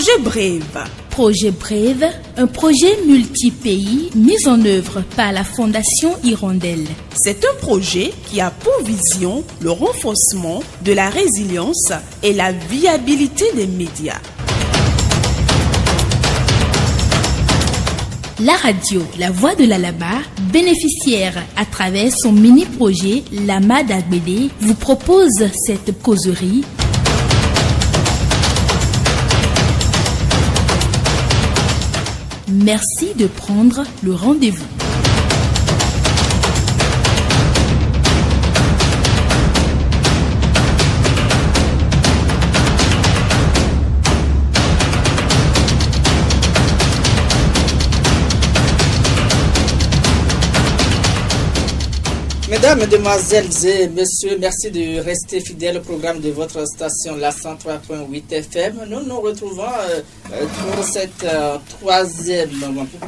Projet Brave. Projet Brave, un projet multi-pays mis en œuvre par la Fondation Hirondelle. C'est un projet qui a pour vision le renforcement de la résilience et la viabilité des médias. La radio La Voix de l'Alaba, bénéficiaire à travers son mini-projet Lama d'Agbede, vous propose cette causerie. Merci de prendre le rendez-vous. Mesdames, Mesdemoiselles et Messieurs, merci de rester fidèles au programme de votre station, la 103.8 FM. Nous nous retrouvons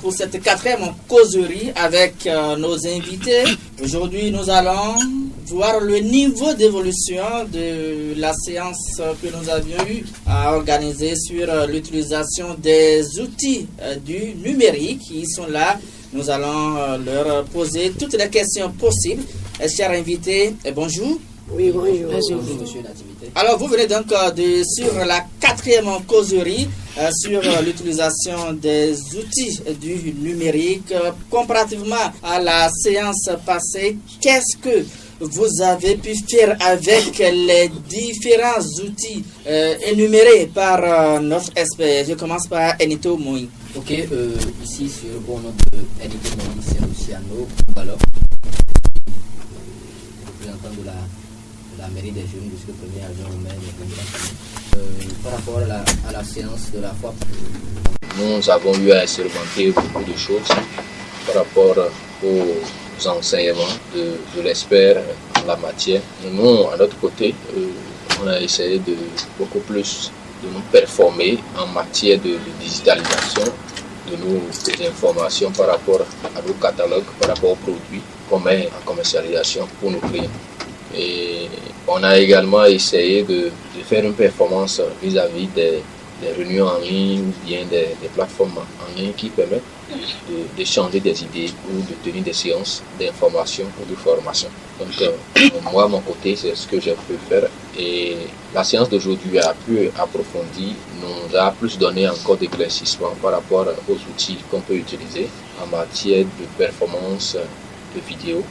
pour cette quatrième causerie avec nos invités. Aujourd'hui, nous allons voir le niveau d'évolution de la séance que nous avions eu à organiser sur l'utilisation des outils du numérique qui sont là. Nous allons leur poser toutes les questions possibles. Chers invités, bonjour. Oui, bonjour. Bonjour, monsieur Nativité. Alors, vous venez donc sur la quatrième causerie sur l'utilisation des outils du numérique. Comparativement à la séance passée, qu'est-ce que vous avez pu faire avec les différents outils énumérés par notre expert? Je commence par Enito Moui. Ok, ici sur le bon nom de Enito Moui, c'est Luciano Balo, représentant de la mairie des jeunes jusqu'au premier agent humain. Par rapport à la séance de la fois, nous avons eu à expérimenter beaucoup de choses par rapport aux enseignements de l'expert en la matière. Nous, à notre côté, on a essayé de beaucoup plus de nous performer en matière de digitalisation de nos informations par rapport à nos catalogues, par rapport aux produits qu'on met en commercialisation pour nos clients. Et on a également essayé de faire une performance vis-à-vis des réunions en ligne ou bien des plateformes en ligne qui permettent d'échanger des idées ou de tenir des séances d'information ou de formation. Donc moi, à mon côté, c'est ce que j'ai pu faire. Et la séance d'aujourd'hui a plus approfondi, nous a plus donné encore d'éclaircissement par rapport aux outils qu'on peut utiliser en matière de performance de vidéo,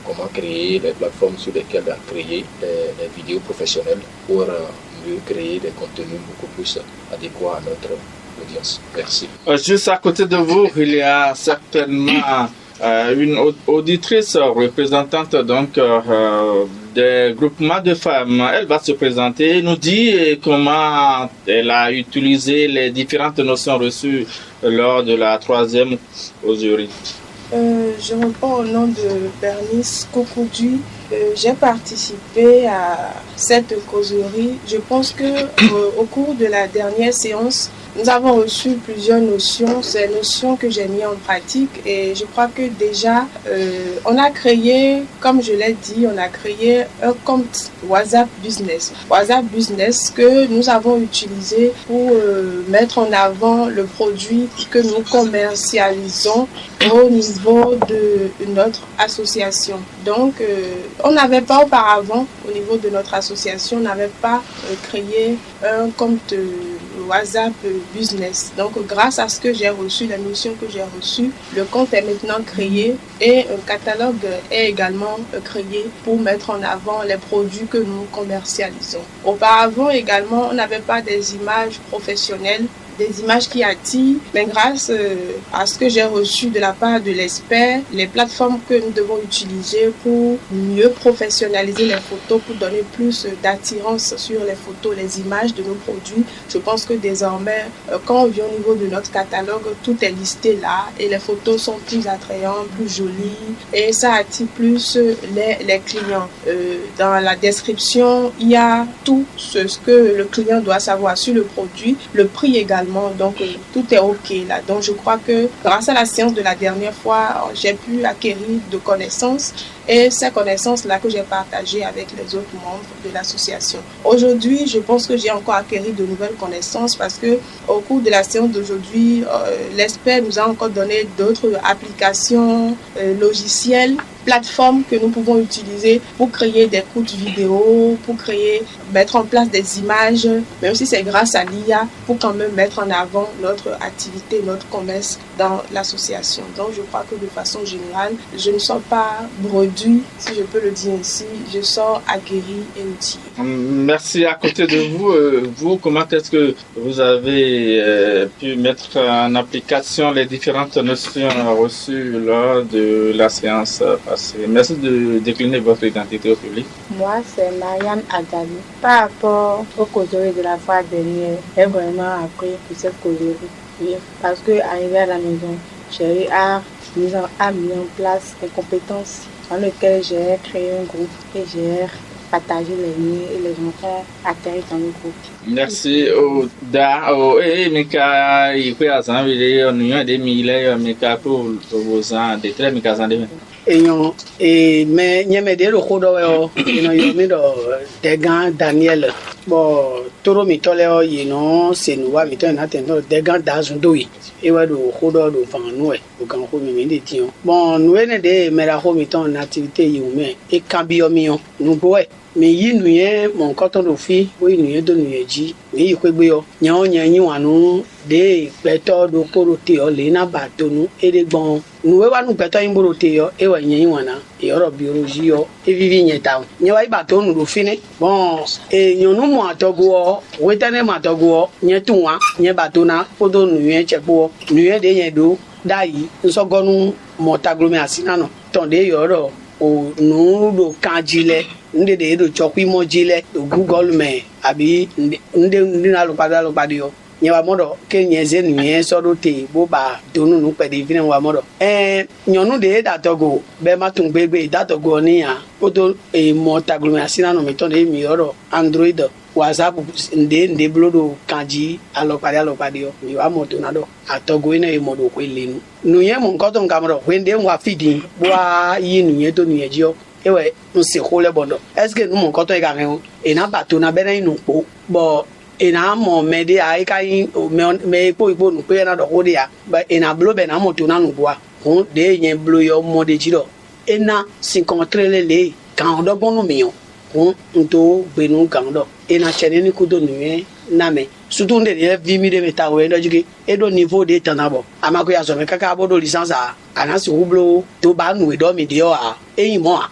comment créer les plateformes sur lesquelles créer des vidéos professionnelles pour mieux créer des contenus beaucoup plus adéquats à notre audience. Merci. Juste à côté de vous, il y a certainement une auditrice représentante donc des groupements de femmes. Elle va se présenter et nous dire comment elle a utilisé les différentes notions reçues lors de la troisième causerie. Je réponds au nom de Bernice Kokoudji. J'ai participé à cette causerie. Je pense que au cours de la dernière séance, nous avons reçu plusieurs notions, ces notions que j'ai mis en pratique et je crois que déjà on a créé, comme je l'ai dit, on a créé un compte WhatsApp Business. WhatsApp Business que nous avons utilisé pour mettre en avant le produit que nous commercialisons au niveau de notre association. Donc, on n'avait pas auparavant, au niveau de notre association, on n'avait pas créé un compte WhatsApp Business. Donc, grâce à ce que j'ai reçu, la notion que j'ai reçue, le compte est maintenant créé et un catalogue est également créé pour mettre en avant les produits que nous commercialisons. Auparavant également, on n'avait pas des images professionnelles, des images qui attirent, mais grâce à ce que j'ai reçu de la part de l'expert, les plateformes que nous devons utiliser pour mieux professionnaliser les photos, pour donner plus d'attirance sur les photos, les images de nos produits. Je pense que désormais, quand on vient au niveau de notre catalogue, tout est listé là et les photos sont plus attrayantes, plus jolies et ça attire plus les clients. Dans la description, il y a tout ce que le client doit savoir sur le produit, le prix également. actuellement, donc tout est ok là. Donc je crois que grâce à la séance de la dernière fois, j'ai pu acquérir de connaissances et ces connaissances-là que j'ai partagées avec les autres membres de l'association. Aujourd'hui, je pense que j'ai encore acquis de nouvelles connaissances parce que au cours de la séance d'aujourd'hui, l'expert nous a encore donné d'autres applications, logiciels, plateformes que nous pouvons utiliser pour créer des courtes vidéos, pour mettre en place des images, même si c'est grâce à l'IA, pour quand même mettre en avant notre activité, notre commerce dans l'association. Donc je crois que de façon générale, je ne sors pas bredouille, si je peux le dire ainsi, je sors aguerri et outillé. Merci. À côté de vous, comment est-ce que vous avez pu mettre en application les différentes notions reçues lors de la séance passée? Merci de décliner votre identité au public. Moi, c'est Marianne Agali. Par rapport aux causeries de la fois dernière, j'ai vraiment appris pour cette causerie. Oui, parce qu'arrivé à la maison, j'ai eu à mis en place des compétences dans lesquelles j'ai créé un groupe et j'ai partagé les liens et les enfants atterrissent dans le groupe. Merci. Mika, il peut assembler un des milliers Mika pour vos ans de très Mika Zandé. Mais nyemede ro khodo yo ino yomi do Degan Daniel bo toro mi tole o yino senuwa mi to na tendo Degan Dazundo yi e wa do khodo do fanu e o kan ko mi de ti on bon nu ene de mera ko mi ton activité yi o me e kan bi o mi on nu bo e mi yi nu ye mon koton do fi o yi nu ye do nu ye ji mi yi kwegbe yo nya o nya yin wanu de peto do poro te o le na ba to nu e de gbon nu we wa nu peto yin boro te yo e wa yin wana e oro biologie yo e vivi yen ta nya wa ba to nu do fi ne bon e yonu mo atogo we tane mo atogo nya tunwa nya ba to na fodo nu ye chepo nu ye de yen do dai nsogonu mo taglome asina no ton de yoro o nu do kanjile nde de do chokwi mo jile do google me abi nde na lo pade yo nyewa modo ke nyeze nye so do te bo ba donu nu pede vine wa modo nyonu de datogo be matun gbegbe datogo ni ya oto mo taglome asina no meton de mi oro android WhatsApp nde blodo kanji alopade yo mi wa moto na do atogo ina e modo ko lenu nu ye mo nkoto ngamro wende wa fidi wa yi nu ye to nu ye jio ewe nse khole bondo est-ce que nous mon nkoto e ga e na bato na bere inu po bo ina mo mede ai kai me po ipo nu pe na do hodi ya ba ina blo be na moto na nu boa on de yen blo yo mo de jiro ina sin contre le kan do bonu mi on nto gbenu kan do ina chene ni kudo nu na me surtout nde vi mi de meta we do jige e do niveau de tanabo amako ya so me kaka bodo licence a anasi hublo to ba nu we do mi de o a eyin mo a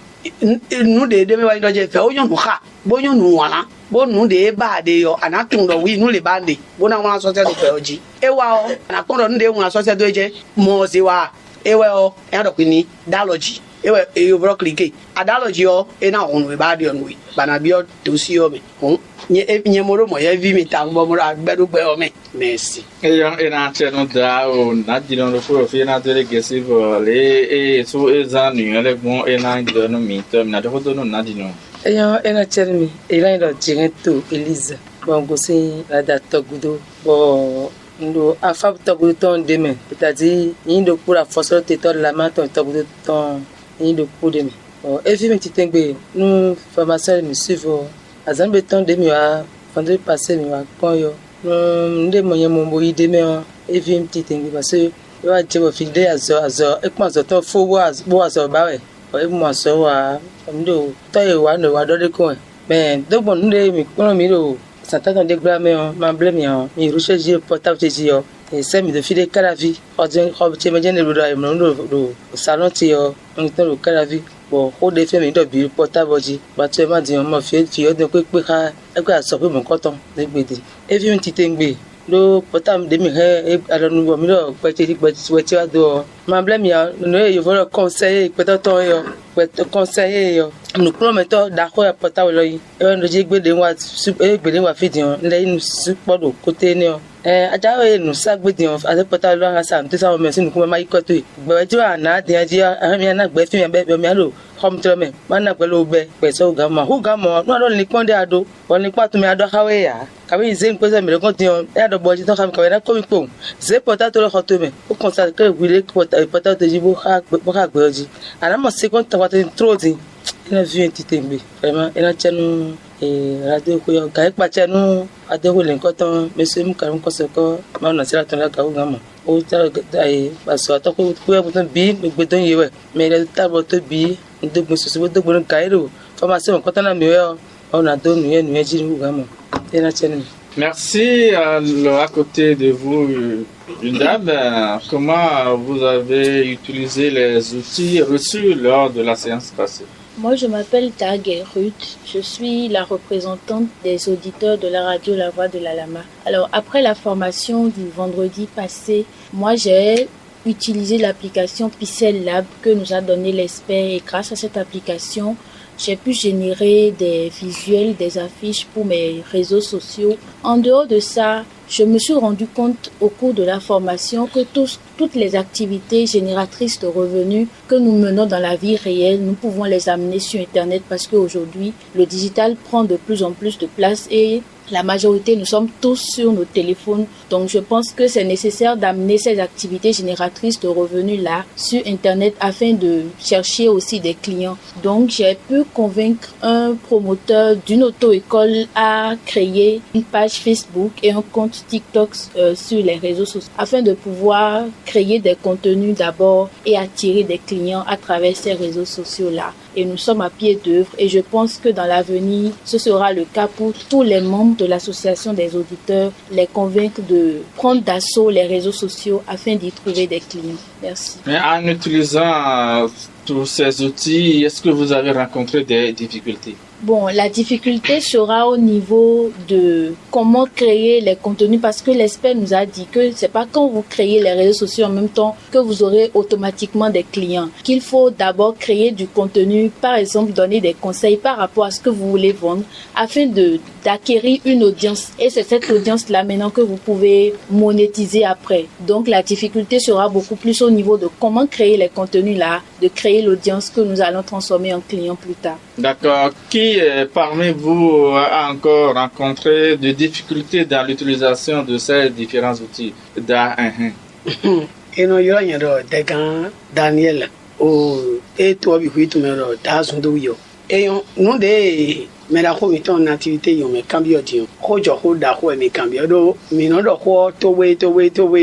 nu de me wa do je fe o yon ha bo yon nu wala bo nu de ba de yo anatun do wi nu le bande bo na wa so te do pe oji e wa o na kon do nde wa so te do je mo si wa e we o e do kwini dalogy e we e yo bro click adalogy o e na onu we ba de onu we bana bi o to si o me nye moro mo ye vi mi ta mo moro agbedu gbe o me merci e yo e na chenu da o na di no fo fi na tele gesi vo le e so e za nu le bon e na di no mi to na do do no na di no e yo e na chermi e la ndo jireto Elise bon go se la da togudo bo ndo afab togudo ton demain c'est-à-dire ni do pour la force te to la main ton togudo ton ni do pour demain bon e fi mi ti tengbe nous formation mi suivre azambe ton demi wa vendredi passé mi wa koyo nde moyen mo bo ideme o e fi mi ti tengbe parce que yo a je bo fi de azo e pon azo to fo wa bo azo ba we o e mo azo wa ndo to e wa no wa do de ko mais donc nde mi kono mi ro satan de grame o ma blame o mi recharger portable ti o e se mi de fi de karavi o je ko che me je ne do ai mo do salon ti o on to karavi bon o de fe mi do bi portable ji ba to e ma di mo fi o de pe ka e ko so pe mo koton de gbede e fi mi ti tengbe do portable de mi he alonu mi do pe ti wa do ma blème ya no yo vole conseiller peut-être conseiller yo nous promettons d'accord portable là yi e no je gbe de wa fidin le nous support do côté ni o aja we nous sa gbe din ate portable là sa nti sa me sinu ko ma iko to gbe ji ana de ji mi na gbe fi me be mi alo home to me mana pẹ̀lú be pe so ga mo no do ni ponde ado won ni patu mi ado hawe ya kabi ze nko se me ko tin e do boji to kam ka na ko mi po ze portable lo to me o constate que wile portable ji bo ha gbe ji ana mo se kon ta wa tin trodi ina vu entité mbe vraiment ina chanu radio ko yo ga pa chanu ade ko len ko ton monsieur mu karam ko se ko ma na sira ton la ka ga mo o ta ai paso to ko ko bi gbe don yewe me le ta bo to bi de mo so do gbon kairo formation ko tan na mi yo on a don nu ji nu ga mo ina chanu. Merci. Alors, à côté de vous, une dame, comment vous avez utilisé les outils reçus lors de la séance passée? Moi, je m'appelle Tage Ruth. Je suis la représentante des auditeurs de la radio La Voix de la Lama. Alors, après la formation du vendredi passé, moi, j'ai utilisé l'application Pixel Lab que nous a donné l'expert. Et grâce à cette application, j'ai pu générer des visuels, des affiches pour mes réseaux sociaux. En dehors de ça, je me suis rendu compte au cours de la formation que toutes les activités génératrices de revenus que nous menons dans la vie réelle, nous pouvons les amener sur Internet parce qu'aujourd'hui, le digital prend de plus en plus de place et la majorité, nous sommes tous sur nos téléphones. Donc, je pense que c'est nécessaire d'amener ces activités génératrices de revenus-là sur Internet afin de chercher aussi des clients. Donc, j'ai pu convaincre un promoteur d'une auto-école à créer une page Facebook et un compte TikTok sur les réseaux sociaux afin de pouvoir créer des contenus d'abord et attirer des clients à travers ces réseaux sociaux-là. Et nous sommes à pied d'œuvre et je pense que dans l'avenir, ce sera le cas pour tous les membres de l'association des auditeurs, les convaincre de prendre d'assaut les réseaux sociaux afin d'y trouver des clients. Merci. Mais en utilisant tous ces outils, est-ce que vous avez rencontré des difficultés? Bon, la difficulté sera au niveau de comment créer les contenus parce que l'expert nous a dit que c'est pas quand vous créez les réseaux sociaux en même temps que vous aurez automatiquement des clients. Qu'il faut d'abord créer du contenu, par exemple donner des conseils par rapport à ce que vous voulez vendre afin d'acquérir une audience. Et c'est cette audience-là maintenant que vous pouvez monétiser après. Donc la difficulté sera beaucoup plus au niveau de comment créer les contenus là, de créer l'audience que nous allons transformer en clients plus tard. D'accord. Qui parmi vous a encore rencontré des difficultés dans l'utilisation de ces différents outils? Eno yo nyero degan Daniel o eto bi huitu mero da zundo yo. Eyo no de mera ko mi ton activité yo me cambio dio. Ko jo ko da ko me cambio do mi no do ko to we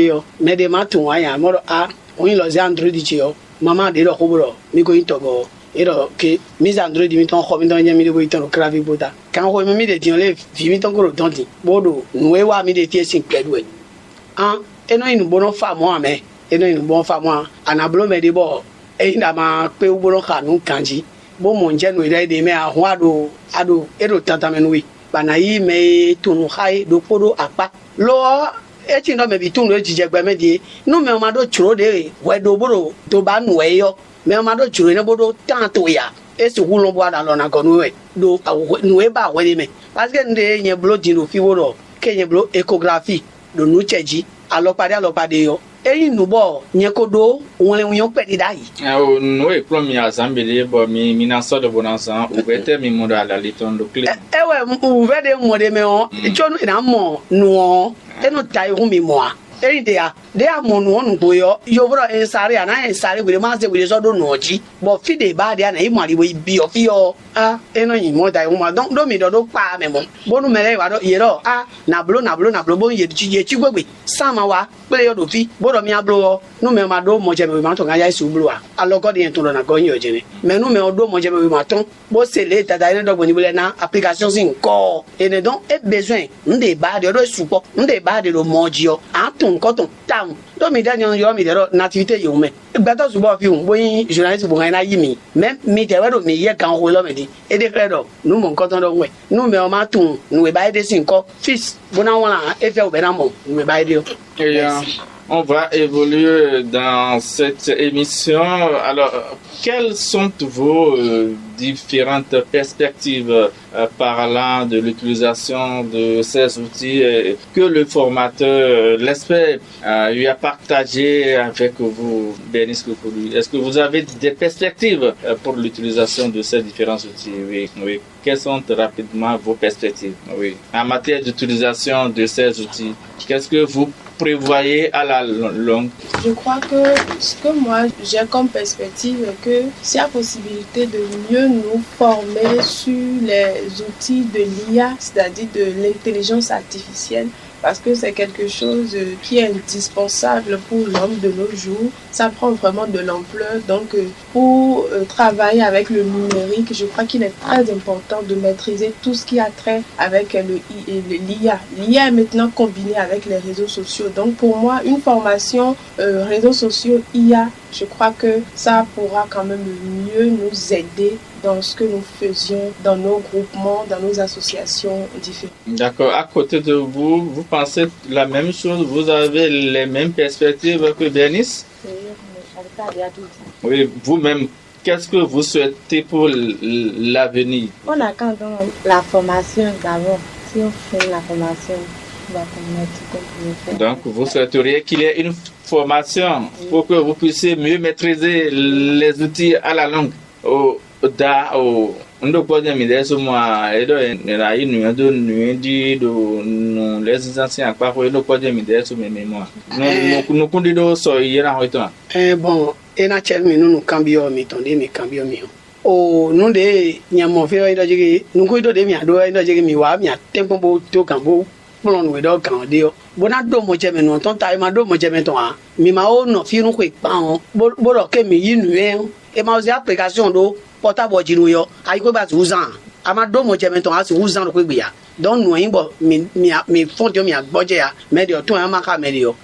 yo. Me de ma tun wa ya mo a oyin lo ze Android ji yo. Mama de do ko bro mi ko into go. Ero ke mis Android mi ton ko mi don mi de bo iton kravi boda. Kan ko mi de dion le vi mi ton ko don di. Bodo nuwe wa mi de tie sin pedu e. An eno inu bono fa mo ame. Eno inu bon fa mo anablo me de bo e nda ma pe ubono kanu kanji. Bo mo nje no ide de me ahun ado ero tanta me nuwi. Bana yi me tunu khai do podo apa. Lo e ti no me bi tunu e jije gbe me di. Nu me o ma do churo de we do boro to ba nu e yo. Me ma do churo ne bodo tanto ya esi wulon bo ada lo na gonu we do nu e ba we me parce que nde yen blo di no fi wo ke yen blo échographie do nu cheji alopade yo eyin nu bo yen ko do won le yon pe di dai o no e pro mi azambele bo mi na so do bonanza o bete mi mo da la liton do clé we u ve de mo de me on chonu na mo nu eno tai hu mi mo eyin de a mo nu onu boyo yo bro en sare ana en sare we ma se we so do no ji bo fi de ba de ana i mari we bi o fi o eno yin mo dai mo don do mi do pa me mo bonu mere wa do yero na blo bo ye chi gbegbe sama wa pe yo do fi bodo mi ablo nu me ma do mo je me ma to ga ya su blo alogo de en to na go yin o jere me nu me o do mo je me ma ton bo se le ta dai do go ni bele na application sin ko ene don e besoin nde ba de do su po nde ba de lo mo ji o atun ko ton down do mi dan yo mi de ro nativité yo me gba to su bo fi un boyin journaliste bo na yi mi même mi de wa do mi ye kan ho lo me di e de fredo nu mo nkan ton do we nu me o ma tun nu we ba de sin ko fis bona won e fe o be na mo nu we ba de o on va évoluer dans cette émission. Alors, quelles sont vos différentes perspectives parlant de l'utilisation de ces outils que le formateur, l'espère, lui a partagé avec vous, Bernice Kokoudou? Est-ce que vous avez des perspectives pour l'utilisation de ces différents outils? Oui. Quelles sont rapidement vos perspectives? Oui. En matière d'utilisation de ces outils, qu'est-ce que vous prévoyez à la longue? Je crois que ce que moi j'ai comme perspective est que s'il y a possibilité de mieux nous former sur les outils de l'IA, c'est-à-dire de l'intelligence artificielle, parce que c'est quelque chose qui est indispensable pour l'homme de nos jours. Ça prend vraiment de l'ampleur. Donc, pour travailler avec le numérique, je crois qu'il est très important de maîtriser tout ce qui a trait avec l'IA. L'IA est maintenant combinée avec les réseaux sociaux. Donc, pour moi, une formation réseaux sociaux IA, je crois que ça pourra quand même mieux nous aider dans ce que nous faisions dans nos groupements, dans nos associations différentes. D'accord. À côté de vous, vous pensez la même chose? Vous avez les mêmes perspectives que Bernice? Oui, vous-même, qu'est-ce que vous souhaitez pour l'avenir? On a quand même la formation d'abord. Si on fait la formation, on va connaître ce qu'on peut faire. Donc, vous souhaiteriez qu'il y ait une formation pour que vous puissiez mieux maîtriser les outils à la longue. Ndo pode me der uma era aí no les anciens pas ndo pode me der uma mémoire no kundido so yera hoito bon ena chel mi no cambio mi tonde mi cambio mi o no de nyamo fe ida jigi no ko de mi ado ida jigi mi wa mi atempo bo to kan bo plon we do kan de o bona do mo je me no ton ta ma do mo je me ton a mi ma o no fi no ko pa on bo lo ke mi yinu e ma usi application do portable jinu yo ai ko ba 12 ans amado mo je menton asi 12 ans ko gbe ya don no yin bo mi fon ti o mi agboje ya me de otun ya maka me de o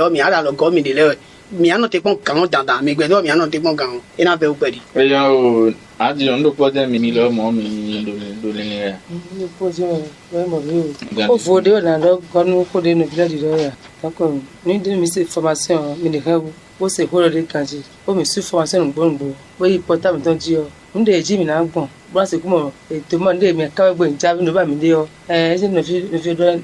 mi ara lo go mi de le mi ano te pon kan dandan mi gbe do mi ano te pon kan ina be o pedi e yo adi on do pode mi lo mo mi do le ni ni pose we mo bi o fo de na do gonu ko de no bi di do ya tako ni de mi se formation mi de ha ó ṣe kó lórí kan jí ó mi sí formation gbòǹgbò bóyá portable tó jí ọ ń dé jí mi náà gbọ̀n bó ṣe kú mọ̀ ètò mọ̀ ń dé mi káwé gbòǹ jábí ló bá mi dé ọ ṣé mi fi dọ́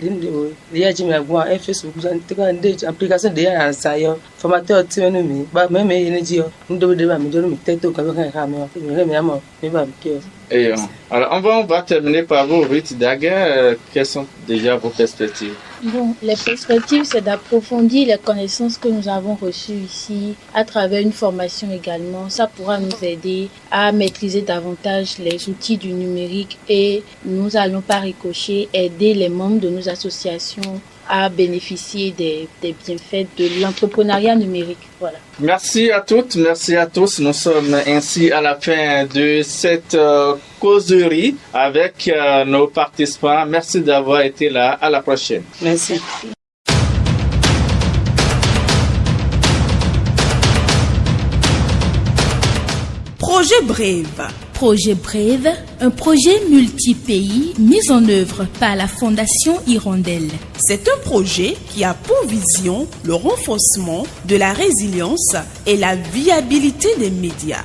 ìyá jí mi àgbọ̀n Facebook tó ká ń dé application dé yàrá ṣàyọ formateur tí wọ́n mi bá mẹ́mẹ́ yẹn ní jí ọ ń dé bá mi dé mi tẹ́tò kan fẹ́ ká mi wọ́n mi àmọ́ mi bá mi kí ọ. Alors, on va terminer par vous, Ruth Daguerre. Quelles sont déjà vos perspectives? Bon, les perspectives, c'est d'approfondir les connaissances que nous avons reçues ici à travers une formation également. Ça pourra nous aider à maîtriser davantage les outils du numérique et nous allons par ricochet aider les membres de nos associations à bénéficier des bienfaits de l'entrepreneuriat numérique. Voilà. Merci à toutes, merci à tous. Nous sommes ainsi à la fin de cette causerie avec nos participants. Merci d'avoir été là. À la prochaine. Merci. Projet Brève. Projet Brève, un projet multi-pays mis en œuvre par la Fondation Hirondelle. C'est un projet qui a pour vision le renforcement de la résilience et la viabilité des médias.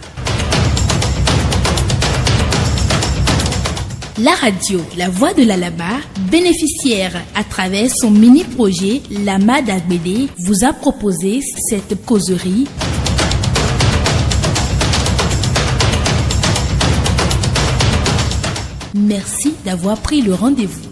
La radio La Voix de l'Alaba, bénéficiaire à travers son mini-projet Lama d'Agbede, vous a proposé cette causerie. Merci d'avoir pris le rendez-vous.